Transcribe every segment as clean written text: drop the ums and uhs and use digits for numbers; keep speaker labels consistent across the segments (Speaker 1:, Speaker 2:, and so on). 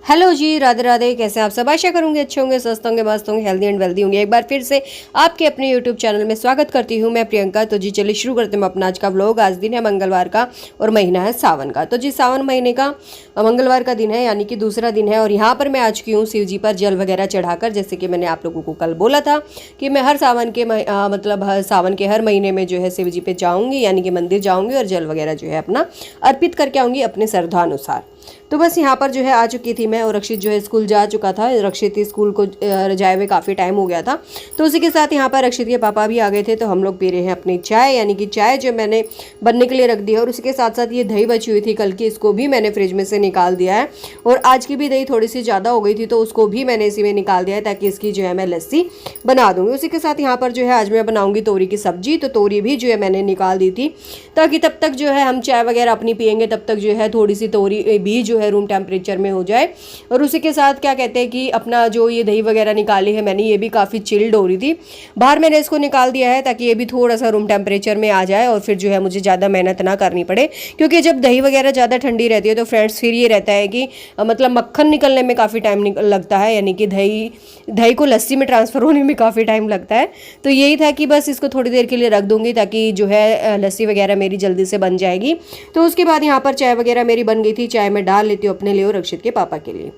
Speaker 1: Hello जी, राधे राधे। कैसे आप सब? आशा करूंगे अच्छे होंगे, स्वस्थ होंगे, मस्त होंगे, हेल्दी एंड वेल्दी होंगे। एक बार फिर से आपके अपने यूट्यूब चैनल में स्वागत करती हूँ मैं प्रियंका। तो जी चलिए शुरू करते हैं अपना आज का व्लॉग। आज दिन है मंगलवार का और महीना है सावन का। तो जी सावन महीने का मंगलवार का दिन है, यानी कि दूसरा दिन है। और यहाँ पर मैं आ चुकी हूँ शिव जी पर जल वगैरह चढ़ाकर। जैसे कि मैंने आप लोगों को कल बोला था कि मैं हर सावन के सावन के हर महीने में जो है शिव जी पे जाऊँगी, यानी कि मंदिर जाऊँगी और जल वगैरह जो है अपना अर्पित करके आऊँगी अपने श्रद्धानुसार। तो बस यहाँ पर जो है आ चुकी थी मैं, और रक्षित जो है स्कूल जा चुका था। रक्षित स्कूल को जाए हुए काफ़ी टाइम हो गया था। तो उसी के साथ यहाँ पर रक्षित के पापा भी आ गए थे। तो हम लोग पी रहे हैं अपनी चाय, यानी कि चाय जो मैंने बनने के लिए रख दी है। और उसके साथ साथ ये दही बची हुई थी कल की, इसको भी मैंने फ्रिज में से निकाल दिया है। और आज की भी दही थोड़ी सी ज़्यादा हो गई थी, तो उसको भी मैंने इसी में निकाल दिया है ताकि इसकी जो है मैं लस्सी बना दूँगी। उसी के साथ यहाँ पर जो है आज मैं बनाऊँगी तोरी की सब्जी। तो तोरी भी जो है मैंने निकाल दी थी, ताकि तब तक जो है हम चाय वगैरह अपनी पियेंगे, तब तक जो है थोड़ी सी तोरी भी जो है रूम टेम्परेचर में हो जाए। और उसी के साथ क्या कहते हैं कि अपना जो ये दही वगैरह निकाली है मैंने, ये भी काफ़ी चिल्ड हो रही थी। बाहर मैंने इसको निकाल दिया है ताकि ये भी थोड़ा सा रूम टेम्परेचर में आ जाए, और फिर जो है मुझे ज़्यादा मेहनत ना करनी पड़े। क्योंकि जब दही वगैरह ज़्यादा ठंडी रहती है तो फ्रेंड्स फिर ये रहता है कि मतलब मक्खन निकलने में काफ़ी टाइम लगता है, यानी कि दही को लस्सी में ट्रांसफ़र होने में काफ़ी टाइम लगता है। तो यही था कि बस इसको थोड़ी देर के लिए रख दूँगी ताकि जो है लस्सी वगैरह मेरी जल्दी से बन जाएगी। तो उसके बाद यहाँ पर चाय वगैरह मेरी बन गई थी। चाय मैं डाल लेती हूँ अपने लिए और रक्षित के पापा के लिए,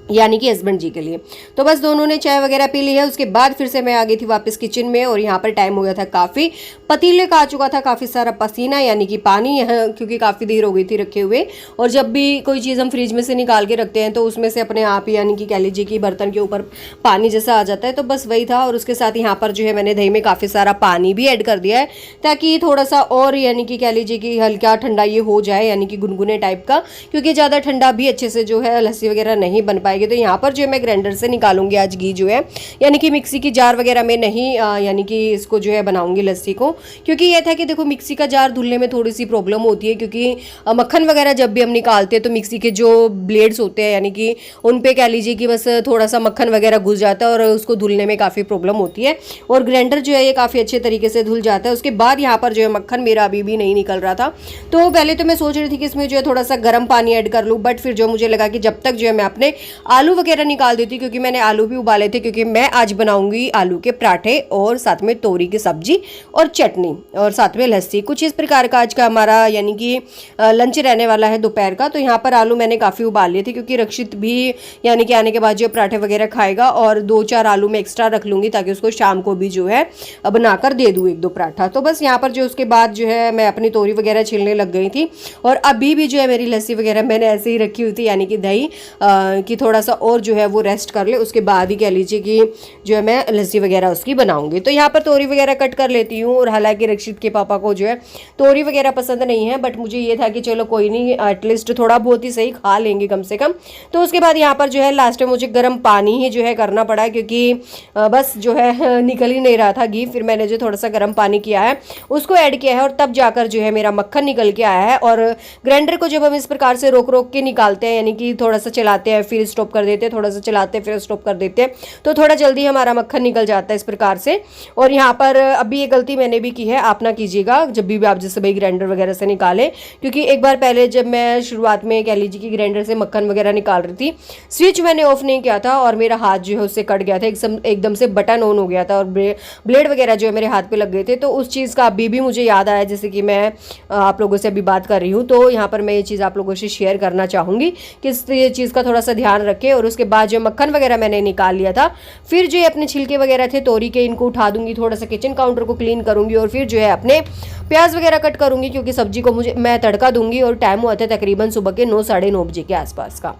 Speaker 1: यानी कि हस्बैंड जी के लिए। तो बस दोनों ने चाय वगैरह पी ली है। उसके बाद फिर से मैं आ गई थी वापस किचन में, और यहाँ पर टाइम हो गया था काफ़ी। पतीले का आ चुका था काफ़ी सारा पसीना, यानी कि पानी यहाँ, क्योंकि काफ़ी देर हो गई थी रखे हुए। और जब भी कोई चीज़ हम फ्रिज में से निकाल के रखते हैं तो उसमें से अपने आप ही, यानी कि कह लीजिए कि बर्तन के ऊपर पानी जैसा आ जाता है। तो बस वही था। और उसके साथ यहाँ पर जो है मैंने दही में काफ़ी सारा पानी भी ऐड कर दिया है, ताकि थोड़ा सा और, यानी कि कह लीजिए कि हल्का ठंडा ये हो जाए, यानी कि गुनगुने टाइप का। क्योंकि ज़्यादा ठंडा भी अच्छे से जो है लस्सी वगैरह नहीं बन पाएगी। तो यहाँ पर जो मैं ग्राइंडर से निकालूंगी आज घी जो है, यानी कि मिक्सी की जार वगैरह में नहीं, यानी कि इसको जो है बनाऊंगी लस्सी को। क्योंकि यह था कि देखो मिक्सी का जार धुलने में थोड़ी सी प्रॉब्लम होती है, क्योंकि मक्खन वगैरह जब भी हम निकालते हैं तो मिक्सी के जो ब्लेड्स होते हैं, यानी कि उन पे कह लीजिए कि बस थोड़ा सा मक्खन वगैरह घुस जाता है और उसको धुलने में काफ़ी प्रॉब्लम होती है। और ग्राइंडर जो है ये काफ़ी अच्छे तरीके से धुल जाता है। उसके बाद यहाँ पर जो है मक्खन मेरा अभी भी नहीं निकल रहा था। तो पहले तो मैं सोच रही थी कि इसमें जो है थोड़ा सा गर्म पानी ऐड कर लूँ, बट फिर जो मुझे लगा कि जब तक जो है मैं अपने आलू वगैरह निकाल देती, क्योंकि मैंने आलू भी उबाले थे, क्योंकि मैं आज बनाऊंगी आलू के पराठे और साथ में तोरी की सब्जी और चटनी और साथ में लस्सी। कुछ इस प्रकार का आज का हमारा, यानी कि लंच रहने वाला है दोपहर का। तो यहाँ पर आलू मैंने काफ़ी उबाल लिए थे, क्योंकि रक्षित भी यानी कि आने के बाद जो पराठे वगैरह खाएगा, और 2-4 आलू मैं एक्स्ट्रा रख लूँगी ताकि उसको शाम को भी जो है बनाकर दे दूँ 1-2 पराठा। तो बस यहाँ पर जो उसके बाद जो है मैं अपनी तोरी वगैरह छीलने लग गई थी। और अभी भी जो है मेरी लस्सी वगैरह मैंने ऐसे ही रखी हुई थी, यानी कि दही कि थोड़ा सा और जो है वो रेस्ट कर ले, उसके बाद ही कह लीजिए कि जो है मैं लस्सी वगैरह उसकी बनाऊंगी। तो यहाँ पर तोरी वगैरह कट कर लेती हूँ। और हालांकि रक्षित के पापा को जो है तोरी वगैरह पसंद नहीं है, बट मुझे ये था कि चलो कोई नहीं, एटलीस्ट थोड़ा बहुत ही सही खा लेंगे कम से कम। तो उसके बाद यहाँ पर जो है लास्ट में मुझे गर्म पानी ही जो है करना पड़ा, क्योंकि बस जो है निकल ही नहीं रहा था घी। फिर मैंने जो थोड़ा सा गर्म पानी किया है उसको ऐड किया है, और तब जाकर जो है मेरा मक्खन निकल के आया है। और ग्राइंडर को जब हम इस प्रकार से रोक रोक के निकालते हैं, यानी कि थोड़ा सा चलाते हैं फिर स्टॉप कर देते हैं, थोड़ा सा चलाते हैं फिर स्टॉप कर देते हैं, तो थोड़ा जल्दी हमारा मक्खन निकल जाता है इस प्रकार से। और यहाँ पर अभी ये गलती मैंने भी की है, आप ना कीजिएगा जब भी आप जैसे भाई ग्राइंडर वगैरह से निकालें। क्योंकि एक बार पहले जब मैं शुरुआत में कह लीजिए कि ग्राइंडर से मक्खन वगैरह निकाल रही थी, स्विच मैंने ऑफ नहीं किया था और मेरा हाथ जो है उससे कट गया था, एकदम से बटन ऑन हो गया था और ब्लेड वगैरह जो है मेरे हाथ पे लग गए थे। तो उस चीज़ का अभी भी मुझे याद आया, जैसे कि मैं आप लोगों से अभी बात कर रही हूँ। तो यहाँ पर मैं ये चीज़ आप लोगों से शेयर करना चाहूँगी कि ये चीज़ का थोड़ा सा ध्यान रखें। और उसके बाद जो मक्खन वगैरह मैंने निकाल लिया था, फिर जो है अपने छिलके वगैरह थे तोरी के, इनको उठा दूंगी, थोड़ा सा किचन काउंटर को क्लीन करूंगी, और फिर जो है अपने प्याज वगैरह कट करूंगी, क्योंकि सब्जी को मैं तड़का दूंगी। और टाइम हुआ था तकरीबन सुबह के 9-9:30 बजे के आसपास का।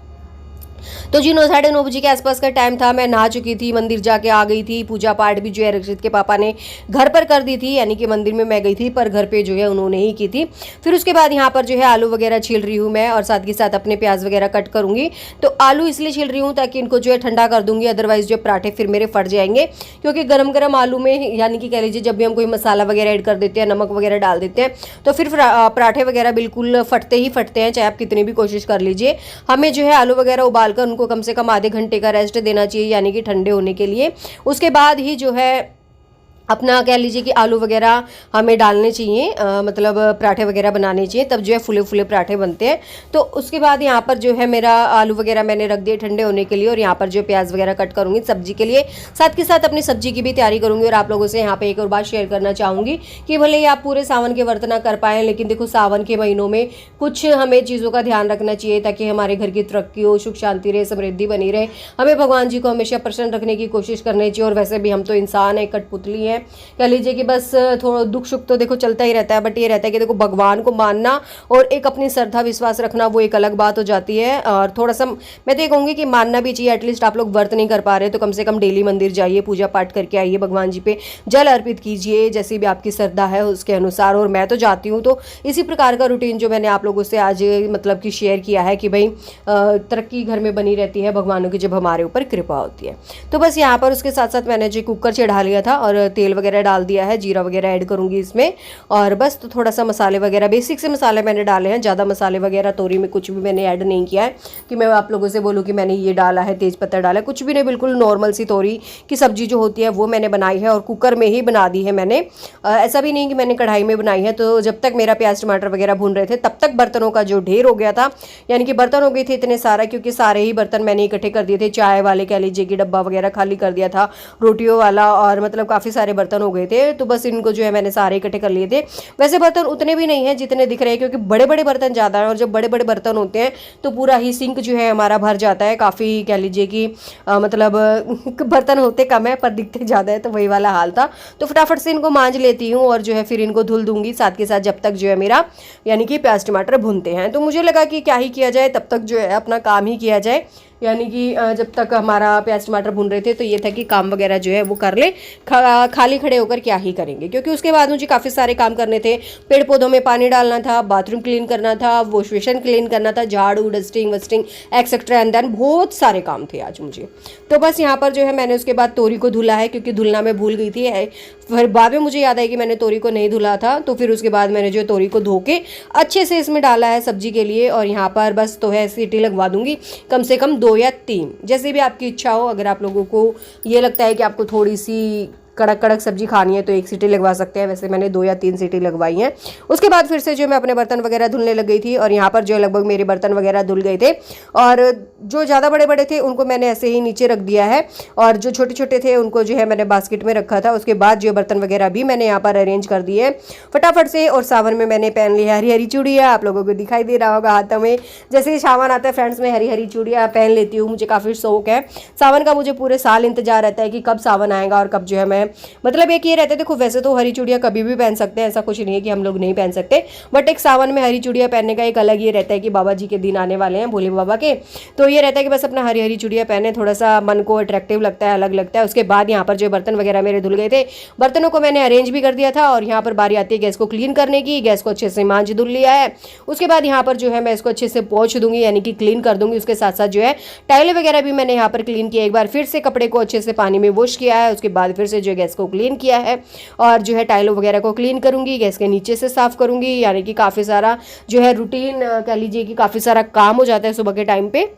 Speaker 1: तो जी 9-9:30 बजे के आसपास का टाइम था। मैं नहा चुकी थी, मंदिर जाके आ गई थी। पूजा पाठ भी जो है रक्षित के पापा ने घर पर कर दी थी, यानी कि मंदिर में मैं गई थी पर घर पे जो है उन्होंने ही की थी। फिर उसके बाद यहाँ पर जो है आलू वगैरह छील रही हूँ मैं, और साथ के साथ अपने प्याज वगैरह कट करूँगी। तो आलू इसलिए छील रही हूँ ताकि इनको जो है ठंडा कर दूँगी, अदरवाइज जो पराठे फिर मेरे फट जाएंगे। क्योंकि गर्म गर्म आलू में, यानी कि कह लीजिए जब भी हम कोई मसाला वगैरह ऐड कर देते हैं, नमक वगैरह डाल देते हैं, तो फिर पराठे वगैरह बिल्कुल फटते ही फटते हैं, चाहे आप कितनी भी कोशिश कर लीजिए। हमें जो है आलू वगैरह उबाल कर उनको कम से कम आधे घंटे का रेस्ट देना चाहिए, यानी कि ठंडे होने के लिए। उसके बाद ही जो है अपना कह लीजिए कि आलू वगैरह हमें डालने चाहिए, मतलब पराठे वगैरह बनाने चाहिए, तब जो है फुले फुले पराठे बनते हैं। तो उसके बाद यहाँ पर जो है मेरा आलू वगैरह मैंने रख दिए ठंडे होने के लिए, और यहाँ पर जो प्याज वगैरह कट करूँगी सब्जी के लिए, साथ के साथ अपनी सब्जी की भी तैयारी करूँगी। और आप लोगों से यहाँ पर एक और बात शेयर करना चाहूँगी कि भले ही आप पूरे सावन के व्रत ना कर पाएँ, लेकिन देखो सावन के महीनों में कुछ हमें चीज़ों का ध्यान रखना चाहिए ताकि हमारे घर की तरक्की हो, सुख शांति रहे, समृद्धि बनी रहे। हमें भगवान जी को हमेशा प्रसन्न रखने की कोशिश करनी चाहिए। और वैसे भी हम तो इंसान है, कठपुतली हैं, कह लीजिए कि बस थोड़ा दुख सुख तो देखो चलता ही रहता है, बट ये रहता है कि देखो भगवान को मानना और एक अपनी श्रद्धा विश्वास रखना वो एक अलग बात हो जाती है। और थोड़ा सा मैं तो ये कहूँगी कि मानना भी चाहिए। एटलीस्ट आप लोग व्रत नहीं कर पा रहे तो कम से कम डेली मंदिर जाइए, पूजा पाठ करके आइए, भगवान जी पे जल अर्पित कीजिए, जैसी भी आपकी श्रद्धा है उसके अनुसार। और मैं तो जाती हूँ, तो इसी प्रकार का रूटीन जो मैंने आप लोगों से आज मतलब कि शेयर किया है कि भाई तरक्की घर में बनी रहती है भगवानों की जब हमारे ऊपर कृपा होती है। तो बस यहाँ पर उसके साथ साथ मैंने जो कुकर चढ़ा लिया था और तेल वगैरह डाल दिया है, जीरा वगैरह ऐड करूँगी इसमें। और बस तो थोड़ा सा मसाले वगैरह बेसिक से मसाले मैंने डाले हैं, ज़्यादा मसाले वगैरह तोरी में कुछ भी मैंने ऐड नहीं किया है कि मैं आप लोगों से बोलूँ कि मैंने ये डाला है, तेज पत्ता डाला है, कुछ भी नहीं। बिल्कुल नॉर्मल सी तोरी की सब्जी जो होती है वो मैंने बनाई है और कुकर में ही बना दी है मैंने। ऐसा भी नहीं कि मैंने कढ़ाई में बनाई है। तो जब तक मेरा प्याज टमाटर वगैरह भून रहे थे तब तक बर्तनों का जो ढेर हो गया था, यानी कि बर्तन हो गए थे इतने सारा, क्योंकि सारे ही बर्तन मैंने इकट्ठे कर दिए थे। चाय वाले कह लीजिए कि डब्बा वगैरह खाली कर दिया था, रोटियों वाला, और मतलब काफ़ी सारे बर्तन हो गए थे। तो बस इनको जो है मैंने सारे इकट्ठे कर लिए थे। वैसे बर्तन उतने भी नहीं हैं जितने दिख रहे हैं, क्योंकि बड़े बड़े बर्तन ज़्यादा हैं, और जब बड़े बड़े बर्तन होते हैं तो पूरा ही सिंक जो है हमारा भर जाता है। काफ़ी कह लीजिए कि मतलब बर्तन होते कम है पर दिखते ज़्यादा है, तो वही वाला हाल था। तो फटाफट से इनको मांज लेती हूँ और जो है फिर इनको धुल दूंगी साथ के साथ, जब तक जो है मेरा यानी कि प्याज टमाटर भूनते हैं। तो मुझे लगा कि क्या ही किया जाए, तब तक जो है अपना काम ही किया जाए, यानी कि जब तक हमारा प्याज टमाटर भून रहे थे तो ये था कि काम वगैरह जो है वो कर ले, खाली खड़े होकर क्या ही करेंगे। क्योंकि उसके बाद मुझे काफ़ी सारे काम करने थे, पेड़ पौधों में पानी डालना था, बाथरूम क्लीन करना था, वॉश बेसिन क्लीन करना था, झाड़ू डस्टिंग वस्टिंग एक्सेट्रा एंड देन बहुत सारे काम थे आज मुझे। तो बस यहाँ पर जो है मैंने उसके बाद तोरी को धुला है, क्योंकि धुलना मैं भूल गई थी। फिर बाद में मुझे याद आई कि मैंने तोरी को नहीं धुला था, तो फिर उसके बाद मैंने जो तोरी को धो के अच्छे से इसमें डाला है सब्जी के लिए। और यहाँ पर बस तो है सीटी लगवा दूंगी कम से कम 2 या 3, जैसे भी आपकी इच्छा हो। अगर आप लोगों को ये लगता है कि आपको थोड़ी सी कड़क कड़क सब्जी खानी है तो 1 सीटी लगवा सकते हैं, वैसे मैंने 2 या 3 सीटी लगवाई हैं। उसके बाद फिर से जो मैं अपने बर्तन वगैरह धुलने लग गई थी, और यहाँ पर जो लगभग मेरे बर्तन वगैरह धुल गए थे, और जो ज़्यादा बड़े बड़े थे उनको मैंने ऐसे ही नीचे रख दिया है, और जो छोटे छोटे थे उनको जो है मैंने बास्केट में रखा था। उसके बाद जो बर्तन वगैरह भी मैंने यहाँ पर अरेंज कर दिए फटाफट से। और सावन में मैंने पहन ली हरी हरी चूड़ियाँ, आप लोगों को दिखाई दे रहा होगा हाथों में। जैसे ही सावन आता है फ्रेंड्स, मैं हरी हरी चूड़ियाँ पहन लेती हूँ, मुझे काफ़ी शौक है सावन का। मुझे पूरे साल इंतजार रहता है कि कब सावन आएगा और कब जो है मैं मतलब एक ये रहता है, देखो वैसे तो हरी चूड़ियाँ कभी भी पहन सकते हैं, ऐसा कुछ नहीं है कि हम लोग नहीं पहन सकते, बट एक सावन में हरी चूड़ियाँ पहनने का एक अलग ये रहता है कि बाबा जी के दिन आने वाले हैं, भोले बाबा के। तो ये रहता है कि बस अपना हरी हरी चूड़ियाँ पहने, थोड़ा सा मन को अट्रैक्टिव लगता है, अलग लगता है। उसके बाद यहाँ पर जो बर्तन वगैरह मेरे धुल गए थे, बर्तनों को मैंने अरेंज भी कर दिया था। और यहाँ पर बारी आती है गैस को क्लीन करने की। गैस को अच्छे से मांझ धुल लिया है। उसके बाद यहाँ पर जो है मैं इसको अच्छे से पोंछ दूंगी, यानी कि क्लीन कर दूंगी। उसके साथ साथ जो है टाइलें वगैरह भी मैंने यहाँ पर क्लीन किया, एक बार फिर से कपड़े को अच्छे से पानी में वॉश किया है। उसके बाद फिर से जो गैस को क्लीन किया है, और जो है टाइलों वगैरह को क्लीन करूंगी, गैस के नीचे से साफ करूंगी। यानी कि काफ़ी सारा जो है रूटीन कह लीजिए कि काफ़ी सारा काम हो जाता है सुबह के टाइम पे।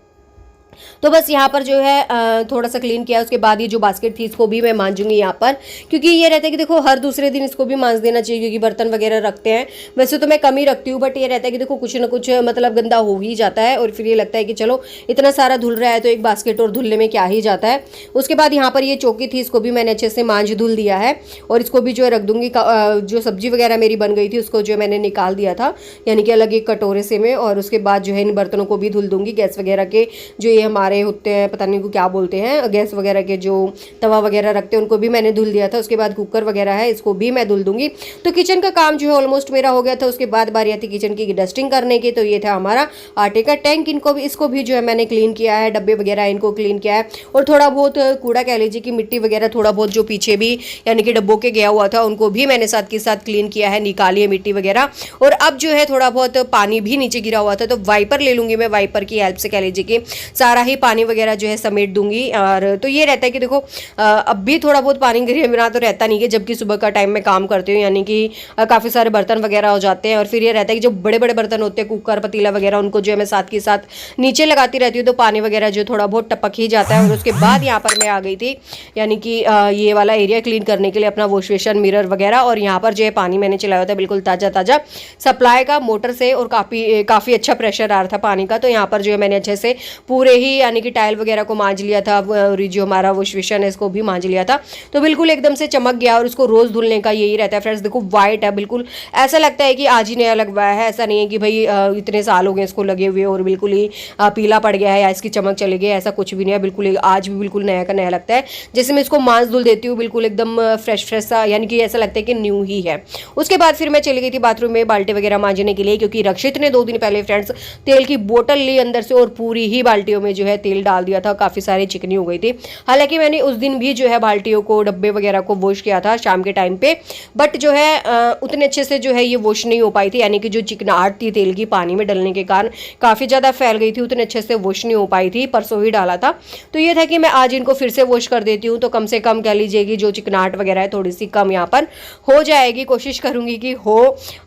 Speaker 1: तो बस यहाँ पर जो है थोड़ा सा क्लीन किया। उसके बाद ये जो बास्केट थी इसको भी मैं मांजूंगी यहाँ पर, क्योंकि ये रहता है कि देखो हर दूसरे दिन इसको भी मांज देना चाहिए, क्योंकि बर्तन वगैरह रखते हैं। वैसे तो मैं कम ही रखती हूँ, बट ये रहता है कि देखो कुछ ना कुछ मतलब गंदा हो ही जाता है, और फिर ये लगता है कि चलो इतना सारा धुल रहा है तो एक बास्केट और धुलने में क्या ही जाता है। उसके बाद यहाँ पर ये चौकी थी, इसको भी मैंने अच्छे से मांज धुल दिया है, और इसको भी जो है रख दूंगी। जो सब्जी वगैरह मेरी बन गई थी उसको जो मैंने निकाल दिया था, यानी कि अलग एक कटोरे से में। और उसके बाद जो है इन बर्तनों को भी धुल दूंगी। गैस वगैरह के जो ये हमारे होते हैं, पता नहीं को क्या बोलते हैं, गैस वगैरह के जो तवा वगैरह रखते हैं उनको भी मैंने धुल दिया था। उसके बाद कुकर वगैरह है इसको भी मैं धुल दूंगी। तो किचन का काम जो है ऑलमोस्ट मेरा हो गया था। उसके बाद बारी आती किचन की डस्टिंग करने की। तो ये था हमारा आटे का टैंक, इसको भी जो है मैंने क्लीन किया है, डब्बे वगैरह इनको क्लीन किया है। और थोड़ा बहुत कूड़ा कह लीजिए कि मिट्टी वगैरह थोड़ा बहुत जो पीछे भी यानी कि डब्बों के गया हुआ था उनको भी मैंने साथ के साथ क्लीन किया है, निकाली है मिट्टी वगैरह। और अब जो है थोड़ा बहुत पानी भी नीचे गिरा हुआ था, तो वाइपर ले लूंगी मैं, वाइपर की हेल्प से कह लीजिए कि सारा सारा ही पानी वगैरह जो है समेट दूंगी। और तो ये रहता है कि देखो अब भी थोड़ा बहुत पानी घर में तो रहता नहीं है, जबकि सुबह का टाइम में काम करती हूँ, यानी कि काफ़ी सारे बर्तन वगैरह हो जाते हैं। और फिर ये रहता है कि जो बड़े बड़े बर्तन होते हैं, कुकर पतीला वगैरह, उनको जो है मैं साथ के साथ नीचे लगाती रहती हूँ, तो पानी वगैरह जो थोड़ा बहुत टपक ही जाता है। और उसके बाद यहाँ पर मैं आ गई थी, यानी कि ये वाला एरिया क्लीन करने के लिए, अपना वॉश बेसिन, मिरर वगैरह। और यहाँ पर जो है पानी मैंने चलाया होता है बिल्कुल ताज़ा ताज़ा सप्लाई का मोटर से, और काफ़ी अच्छा प्रेशर आ रहा था पानी का। तो यहाँ पर जो है मैंने अच्छे से पूरे ही यानी कि टाइल वगैरह को मांज लिया था, और जो हमारा वॉश बेसिन है इसको भी मांज लिया था, तो बिल्कुल एकदम से चमक गया। और उसको रोज़ धुलने का यही रहता है फ्रेंड्स। देखो वाइट है बिल्कुल, ऐसा लगता है कि आज ही नया लगवाया है, ऐसा नहीं है कि भाई इतने साल हो गए इसको लगे हुए और बिल्कुल ही पीला पड़ गया है या इसकी चमक चली गई, ऐसा कुछ भी नहीं है। बिल्कुल आज भी बिल्कुल नया का नया लगता है। जैसे मैं इसको मांस धुल देती हूँ बिल्कुल एकदम फ्रेश फ्रेश सा, यानी कि ऐसा लगता है कि न्यू ही है। उसके बाद फिर मैं चली गई थी बाथरूम में बाल्टी वगैरह मांजने के लिए, क्योंकि रक्षित ने 2 दिन पहले फ्रेंड्स तेल की बोतल ली अंदर से और पूरी ही बाल्टियों में जो है तेल डाल दिया था, काफ़ी सारी चिकनी हो गई थी। हालांकि मैंने उस दिन भी जो है बाल्टियों को, डब्बे वगैरह को वॉश किया था शाम के टाइम पे, बट जो है उतने अच्छे से जो है ये वॉश नहीं हो पाई थी, यानी कि जो चिकनाहट थी तेल की पानी में डलने के कारण काफ़ी ज़्यादा फैल गई थी, उतने अच्छे से वॉश नहीं हो पाई थी। परसों ही डाला था, तो ये था कि मैं आज इनको फिर से वॉश कर देती हूँ, तो कम से कम कह लीजिए कि जो चिकनाहट वगैरह है थोड़ी सी कम यहाँ पर हो जाएगी, कोशिश करूँगी कि हो।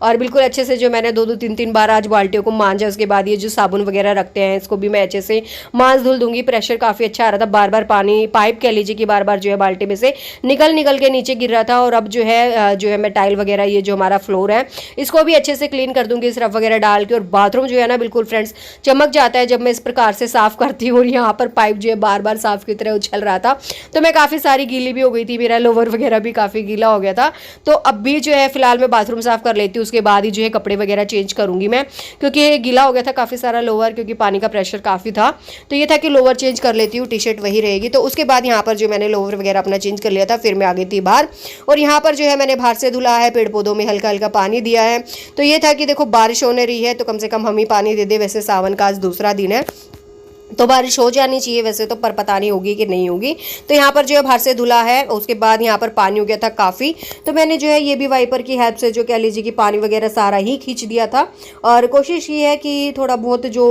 Speaker 1: और बिल्कुल अच्छे से जो मैंने 2-2 3-3 बार आज बाल्टियों को मांजा। उसके बाद ये जो साबुन वगैरह रखते हैं इसको भी मैं अच्छे से मांज धुल दूंगी। प्रेशर काफ़ी अच्छा आ रहा था, बार बार पानी पाइप कह लीजिए कि बार बार जो है बाल्टी में से निकल के नीचे गिर रहा था। और अब जो है मैं टाइल वगैरह, ये जो हमारा फ्लोर है इसको भी अच्छे से क्लीन कर दूंगी सर्फ वगैरह डाल के। और बाथरूम जो है ना बिल्कुल फ्रेंड्स चमक जाता है जब मैं इस प्रकार से साफ करती हूँ। और यहाँ पर पाइप जो है बार बार साफ की तरह उछल रहा था, तो मैं काफ़ी सारी गीली भी हो गई थी, मेरा लोवर वगैरह भी काफ़ी गीला हो गया था। तो अब भी जो है फिलहाल मैं बाथरूम साफ कर लेती हूँ, उसके बाद ही जो है कपड़े वगैरह चेंज करूंगी मैं, क्योंकि गीला हो गया था काफ़ी सारा लोवर, क्योंकि पानी का प्रेशर काफ़ी था। तो ये था कि लोवर चेंज कर लेती हूँ, टी शर्ट वही रहेगी। तो उसके बाद यहाँ पर जो मैंने लोवर वगैरह अपना चेंज कर लिया था, फिर मैं आ गई थी बाहर। और यहाँ पर जो है मैंने बाहर से धुला है, पेड़ पौधों में हल्का हल्का पानी दिया है। तो ये था कि देखो बारिश होने रही है, तो कम से कम हम ही पानी दे दे। वैसे सावन का आज दूसरा दिन है, तो बारिश हो जानी चाहिए वैसे तो, पर पता नहीं होगी कि नहीं होगी। तो यहाँ पर जो है बाहर से धुला है, उसके बाद यहाँ पर पानी हो गया था काफ़ी, तो मैंने जो है ये भी वाइपर की हेल्प से जो कह लीजिए कि पानी वगैरह सारा ही खींच दिया था। और कोशिश ये है कि थोड़ा बहुत जो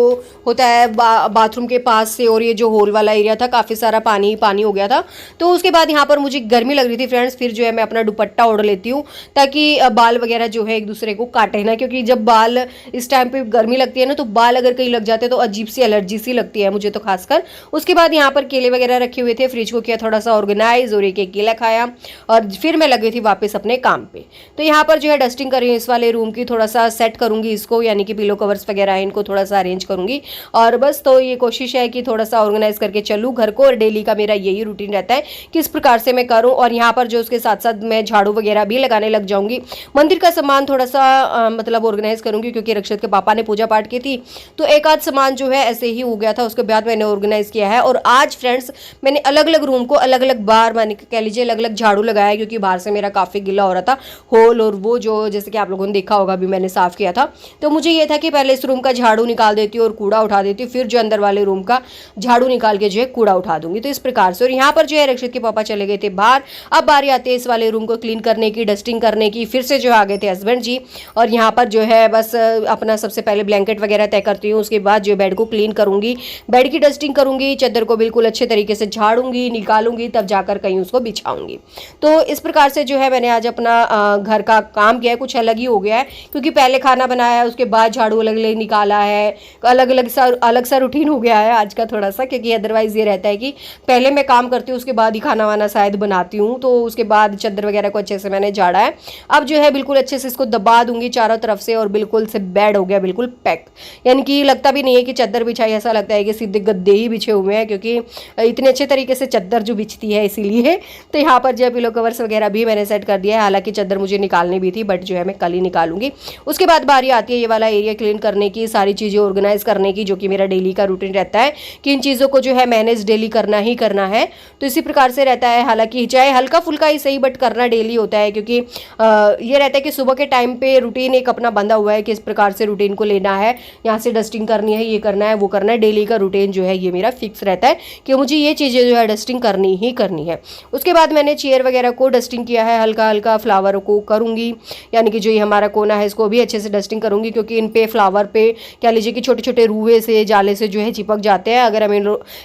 Speaker 1: होता है बाथरूम के पास से, और ये जो होल वाला एरिया था काफ़ी सारा पानी पानी हो गया था। तो उसके बाद यहाँ पर मुझे गर्मी लग रही थी फ्रेंड्स, फिर जो है मैं अपना दुपट्टा ओढ़ लेती हूँ, ताकि बाल वगैरह जो है एक दूसरे को काटे ना, क्योंकि जब बाल इस टाइम पर गर्मी लगती है ना, तो बाल अगर कहीं लग जाते हैं तो अजीब सी एलर्जी सी लगती है मुझे तो खासकर। उसके बाद यहाँ पर केले वगैरह रखे हुए थे, फ्रिज को किया थोड़ा सा ऑर्गेनाइज, और एक केला खाया, और फिर मैं लगी थी वापस अपने काम पे। तो यहाँ पर जो है डस्टिंग कर रही हूँ इस वाले रूम की, थोड़ा सा सेट करूंगी इसको, यानी कि पिलो कवर्स वगैरह है इनको थोड़ा सा अरेंज करूंगी। और बस तो ये कोशिश है कि थोड़ा सा ऑर्गेनाइज करके चलूँ घर को, और डेली का मेरा यही रूटीन रहता है कि इस प्रकार से मैं करूँ। और यहाँ पर जो उसके साथ साथ मैं झाड़ू वगैरह भी लगाने लग जाऊंगी। मंदिर का सामान थोड़ा सा मतलब ऑर्गेनाइज करूंगी, क्योंकि रक्षित के पापा ने पूजा पाठ की थी, तो एक आध सामान जो है ऐसे ही हो गया था, उसके बाद मैंने ऑर्गेनाइज किया है। और आज फ्रेंड्स मैंने अलग अलग रूम को अलग अलग बार माने कह लीजिए अलग अलग झाड़ू लगाया है, क्योंकि बाहर से मेरा काफ़ी गीला हो रहा था होल, और वो जो जैसे कि आप लोगों ने देखा होगा अभी मैंने साफ़ किया था। तो मुझे ये था कि पहले इस रूम का झाड़ू निकाल देती हूँ और कूड़ा उठा देती हूँ, फिर जो अंदर वाले रूम का झाड़ू निकाल के जो है कूड़ा उठा दूंगी। तो इस प्रकार से। और यहाँ पर जो है रक्षित के पापा चले गए थे बाहर, अब बारी आती है इस वाले रूम को क्लीन करने की, डस्टिंग करने की। फिर से जो आ गए थे हस्बैंड जी, और यहाँ पर जो है बस अपना सबसे पहले ब्लैंकेट वगैरह तय करती हूँ, उसके बाद जो बेड को क्लीन करूंगी, बेड की डस्टिंग करूंगी, चादर को बिल्कुल अच्छे तरीके से झाड़ूंगी, निकालूंगी, तब जाकर कहीं उसको बिछाऊंगी। तो इस प्रकार से जो है मैंने आज अपना घर का काम किया है, कुछ अलग ही हो गया है, क्योंकि पहले खाना बनाया है, उसके बाद झाड़ू अलग अलग निकाला है, अलग सा रूटीन हो गया है आज का थोड़ा सा। क्योंकि अदरवाइज ये रहता है कि पहले मैं काम करती हूँ, उसके बाद ही खाना वाना शायद बनाती हूँ, तो उसके बाद चादर वगैरह को अच्छे से मैंने झाड़ा है। अब जो है बिल्कुल अच्छे से इसको दबा दूंगी चारों तरफ से, और बिल्कुल से बेड हो गया बिल्कुल पैक, यानी कि लगता भी नहीं है कि चादर बिछाई, ऐसा लगता है कि सीधे गद्दे ही बिछे हुए हैं, क्योंकि इतने अच्छे तरीके से चादर जो बिछती है इसीलिए। तो यहाँ पर जो है पिलो कवर्स वगैरह भी मैंने सेट कर दिया है, हालांकि चादर मुझे निकालनी भी थी, बट जो है मैं कल ही निकालूंगी। उसके बाद बारी आती है ये वाला एरिया क्लीन करने की, सारी चीज़ें ऑर्गेनाइज करने की, जो कि मेरा डेली का रूटीन रहता है कि इन चीज़ों को जो है मैनेज डेली करना ही करना है। तो इसी प्रकार से रहता है, हालांकि चाहे हल्का फुल्का ही सही, बट करना डेली होता है, क्योंकि ये रहता है कि सुबह के टाइम पे रूटीन एक अपना बंधा हुआ है कि इस प्रकार से रूटीन को लेना है, यहाँ से डस्टिंग करनी है, ये करना है, वो करना है, डेली का रूटीन जो है ये मेरा फिक्स रहता है कि मुझे ये चीज़ें जो है डस्टिंग करनी ही करनी है। उसके बाद मैंने चेयर वगैरह को डस्टिंग किया है, हल्का हल्का फ्लावर को करूँगी, यानी कि जो ये हमारा कोना है इसको भी अच्छे से डस्टिंग करूँगी, क्योंकि इन पे फ्लावर पे कह लीजिए कि छोटे छोटे रूए से जाले से जो है चिपक जाते हैं। अगर हम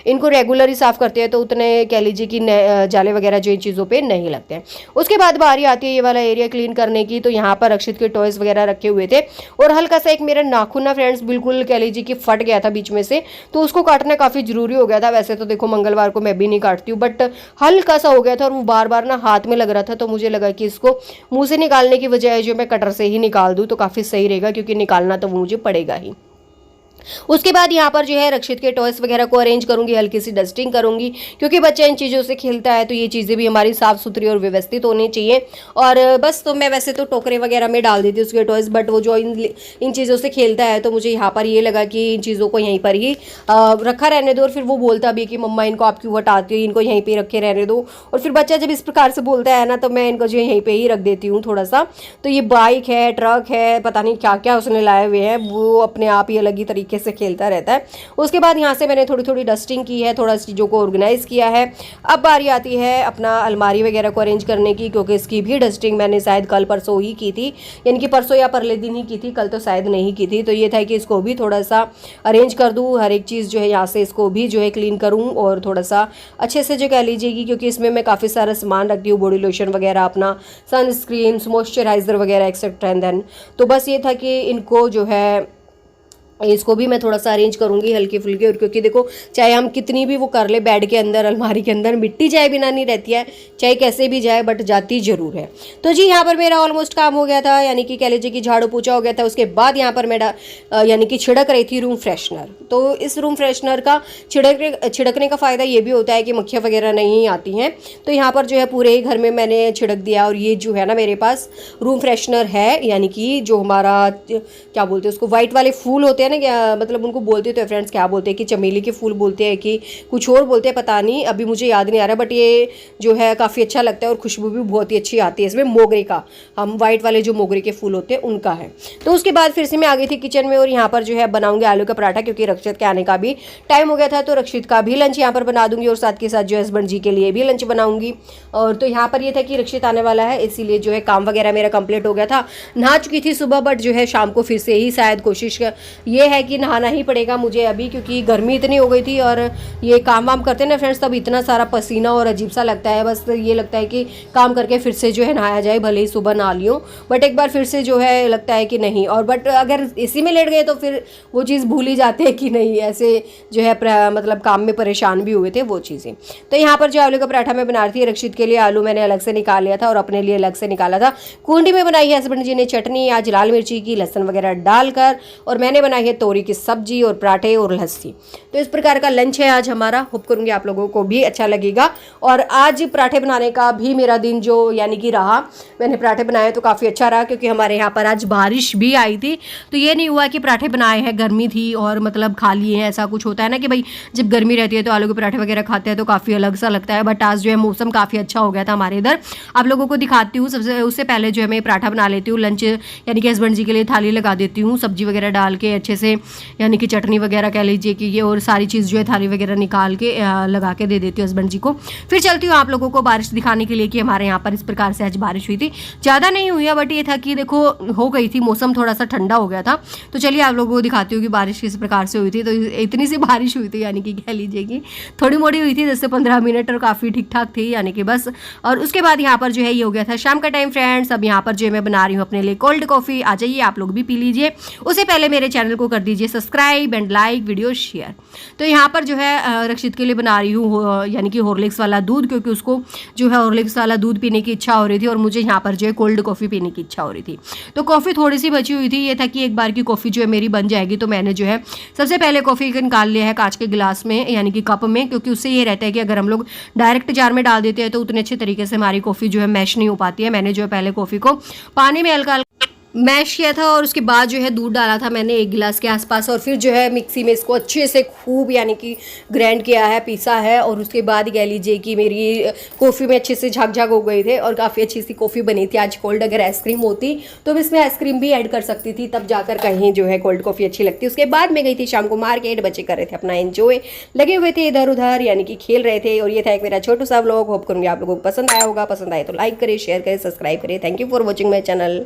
Speaker 1: इनको रेगुलर ही साफ़ करते हैं तो उतने कह लीजिए कि जाले वगैरह जो इन चीज़ों पर नहीं लगते हैं। उसके बाद बारी आती है ये वाला एरिया क्लीन करने की। तो यहाँ पर रक्षित के टॉयज़ वगैरह रखे हुए थे और हल्का सा एक मेरा नाखून ना फ्रेंड्स बिल्कुल कह लीजिए कि फट गया था बीच में से, तो उसको काटना काफ़ी ज़रूरी हो गया था। वैसे तो देखो मंगलवार को मैं भी नहीं काटती हूँ, बट हल्का सा हो गया था और वो बार बार ना हाथ में लग रहा था, तो मुझे लगा कि इसको मुंह से निकालने की बजाय जो मैं कटर से ही निकाल दूँ तो काफ़ी सही रहेगा, क्योंकि निकालना तो मुझे पड़ेगा ही। उसके बाद यहाँ पर जो है रक्षित के टॉयस वगैरह को अरेंज करूंगी, हल्की सी डस्टिंग करूंगी, क्योंकि बच्चा इन चीज़ों से खेलता है तो ये चीज़ें भी हमारी साफ़ सुथरी और व्यवस्थित होनी चाहिए। और बस तो मैं वैसे तो टोकरे वगैरह में डाल देती हूँ उसके टॉयस, बट वो जो इन चीज़ों से खेलता है तो मुझे यहाँ पर ये लगा कि इन चीज़ों को यहीं पर ही रखा रहने दो। और फिर वो बोलता भी कि मम्मा इनको आप क्यों हटाती हो, इनको यहीं पर रखे रहने दो। और फिर बच्चा जब इस प्रकार से बोलता है ना तो मैं इनको जो यहीं पर ही रख देती हूँ थोड़ा सा। तो ये बाइक है, ट्रक है, पता नहीं क्या क्या उसने लाए हुए हैं, वो अपने आप ही अलग ही तरीके से खेलता रहता है। उसके बाद यहाँ से मैंने थोड़ी थोड़ी डस्टिंग की है, थोड़ा चीज़ों को ऑर्गेनाइज किया है। अब बारी आती है अपना अलमारी वगैरह को अरेंज करने की, क्योंकि इसकी भी डस्टिंग मैंने शायद कल परसों ही की थी, यानी कि परसों या परले दिन ही की थी, कल तो शायद नहीं की थी। तो ये था कि इसको भी थोड़ा सा अरेंज कर दूँ, हर एक चीज़ जो है यहाँ से इसको भी जो है क्लीन करूँ और थोड़ा सा अच्छे से जो कह लीजिएगी, क्योंकि इसमें मैं काफ़ी सारा सामान रखती हूँ, बॉडी लोशन वगैरह, अपना सनस्क्रीन्स, मॉइस्चराइज़र वगैरह एक्सेट्रा। एंड देन तो बस ये था कि इनको जो है इसको भी मैं थोड़ा सा अरेंज करूंगी हल्के फुल्के। और क्योंकि देखो चाहे हम कितनी भी वो कर ले बेड के अंदर, अलमारी के अंदर, मिट्टी जाए बिना नहीं रहती है, चाहे कैसे भी जाए बट जाती जरूर है। तो जी यहाँ पर मेरा ऑलमोस्ट काम हो गया था, यानी कि कह लीजिए कि झाड़ू पोछा हो गया था। उसके बाद यहाँ पर मेरा यानी कि छिड़क रही थी रूम फ्रेशनर। तो इस रूम फ्रेशनर का छिड़कने का फ़ायदा ये भी होता है कि मक्खियाँ वगैरह नहीं आती हैं। तो यहाँ पर जो है पूरे ही घर में मैंने छिड़क दिया। और ये जो है ना मेरे पास रूम फ्रेशनर है, यानी कि जो हमारा क्या बोलते हैं उसको, वाइट वाले फूल होते हैं ना, क्या मतलब उनको बोलते तो फ्रेंड्स क्या बोलते हैं, कि चमेली के फूल बोलते हैं कि कुछ और बोलते हैं, पता नहीं, अभी मुझे याद नहीं आ रहा। बट ये जो है काफ़ी अच्छा लगता है और खुशबू भी बहुत ही अच्छी आती है इसमें। मोगरे का, हम वाइट वाले जो मोगरे के फूल होते हैं उनका है। तो उसके बाद फिर से मैं आ गई थी किचन में और यहाँ पर जो है बनाऊंगी आलू का पराठा, क्योंकि रक्षित के आने का भी टाइम हो गया था। तो रक्षित का भी लंच यहाँ पर बना दूंगी और साथ के साथ जो हस्बैंड जी के लिए भी लंच बनाऊंगी। और तो यहाँ पर ये था कि रक्षित आने वाला है, इसीलिए जो है काम वगैरह मेरा कंप्लीट हो गया था। नहा चुकी थी सुबह, बट जो है शाम को फिर से ही शायद कोशिश ये है कि नहाना ही पड़ेगा मुझे अभी, क्योंकि गर्मी इतनी हो गई थी। और ये काम वाम करते हैं ना फ्रेंड्स, तब इतना सारा पसीना और अजीब सा लगता है। बस ये लगता है कि काम करके फिर से जो है नहाया जाए, भले ही सुबह नहा लियो, बट एक बार फिर से जो है लगता है कि नहीं। और बट अगर इसी में लेट गए तो फिर वो चीज़ भूल ही जाते हैं कि नहीं, ऐसे जो है मतलब काम में परेशान भी हुए थे वो चीज़ें। तो यहाँ पर जो आलू का पराठा मैं बना रही थी, रक्षित के लिए आलू मैंने अलग से निकाल लिया था और अपने लिए अलग से निकाला था। कुंडी में बनाई है हस्बैंड जी ने चटनी, आज लाल मिर्ची की, लहसुन वगैरह डालकर, और मैंने बनाई है तोरी की सब्जी और पराठे और लस्सी। तो इस प्रकार का लंच है आज हमारा। होप करूंगी आप लोगों को भी अच्छा लगेगा। और आज पराठे बनाने का भी मेरा दिन जो यानी कि रहा, मैंने पराठे बनाए तो काफ़ी अच्छा रहा, क्योंकि हमारे यहाँ पर आज बारिश भी आई थी। तो ये नहीं हुआ कि पराठे बनाए हैं, गर्मी थी और मतलब खा लिए हैं, ऐसा कुछ होता है ना कि भाई जब गर्मी रहती है तो आलू के पराठे वगैरह खाते हैं तो काफ़ी अलग सा लगता है। बट आज जो है मौसम काफ़ी अच्छा हो गया था हमारे इधर। आप लोगों को दिखाती हूँ। सबसे उससे पहले जो है मैं पराठा बना लेती हूँ, लंच यानी कि हस्बैंड जी के लिए थाली लगा देती हूँ, सब्जी वगैरह डाल के अच्छे से, यानी कि चटनी वगैरह कह लीजिए कि ये, और सारी चीज़ जो है थाली वगैरह निकाल के लगा के दे देती हूँ हस्बैंड जी को। फिर चलती हूँ आप लोगों को बारिश दिखाने के लिए कि हमारे यहाँ पर इस प्रकार से आज बारिश हुई थी। ज़्यादा नहीं हुई है, बट ये था कि देखो हो गई थी, मौसम थोड़ा सा ठंडा हो गया था। तो चलिए आप लोगों को दिखाती हूँ कि बारिश किस प्रकार से हुई थी। तो इतनी सी बारिश हुई थी, यानी कि कह लीजिए कि थोड़ी मोड़ी हुई थी, 10 से 15 मिनट, और काफ़ी ठीक ठाक थी, यानी कि बस। और उसके बाद यहाँ पर जो है ये हो गया था शाम का टाइम फ्रेंड्स। अब यहाँ पर जो है मैं बना रही हूँ अपने लिए कोल्ड कॉफ़ी। आ जाइए आप लोग भी पी लीजिए। उससे पहले मेरे चैनल को कर दीजिए subscribe and like, video share. तो यहाँ पर जो है रक्षित के लिए बना रही हूँ यानी कि हॉर्लिक्स वाला दूध, क्योंकि उसको जो है हॉर्लिक्स वाला दूध पीने की इच्छा हो रही थी और मुझे यहाँ पर जो है कोल्ड कॉफ़ी पीने की इच्छा हो रही थी। तो कॉफ़ी थोड़ी सी बची हुई थी, ये था कि एक बार की कॉफ़ी जो है मेरी बन जाएगी। तो मैंने जो है सबसे पहले कॉफ़ी निकाल लिया है कांच के गिलास में, यानी कि कप में, क्योंकि उससे ये रहता है कि अगर हम लोग डायरेक्ट जार में डाल देते हैं तो उतने अच्छे तरीके से हमारी कॉफ़ी जो है मैश नहीं हो पाती है। मैंने जो है पहले कॉफ़ी को पानी में हल्का मैश किया था और उसके बाद जो है दूध डाला था मैंने 1 गिलास के आसपास, और फिर जो है मिक्सी में इसको अच्छे से खूब यानी कि ग्राइंड किया है, पीसा है। और उसके बाद कह लीजिए कि मेरी कॉफ़ी में अच्छे से झाग हो गए थे और काफ़ी अच्छी सी कॉफ़ी बनी थी आज कोल्ड। अगर आइसक्रीम होती तो मैं इसमें आइसक्रीम भी ऐड कर सकती थी, तब जाकर कहीं जो है कोल्ड कॉफ़ी अच्छी लगती। उसके बाद मैं गई थी शाम को मार्केट, बच्चे कर रहे थे अपना एंजॉय, लगे हुए थे इधर उधर यानी कि खेल रहे थे। और ये था एक मेरा छोटू सा व्लॉग। होप करूँगी आप लोगों को पसंद आया होगा। पसंद आए तो लाइक करें, शेयर करें, सब्सक्राइब करें। Thank you for watching my channel.